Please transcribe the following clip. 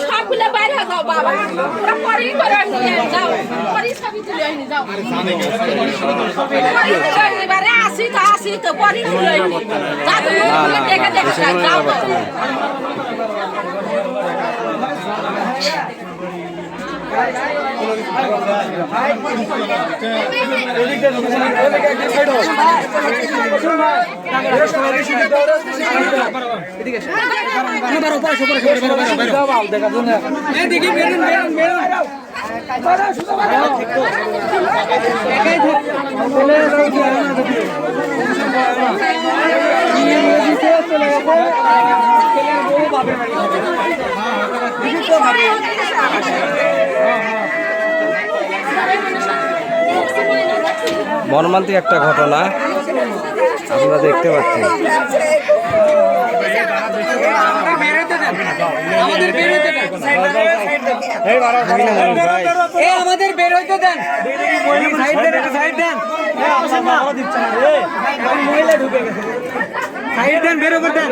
সবগুলো বাইরে যাও বাবা, ওরা পরেই করে যাও, পরেই ছবি তুলে আনি যাও, আসি তো পরেই তুলে আনি যা, তুমি দেখে দেখে যাও তো। মর্মান্তিক একটা ঘটনা আমরা দেখতে পাচ্ছি। আমাদের বের হইতে দেন, সাইড দেন, বের হতে দেন।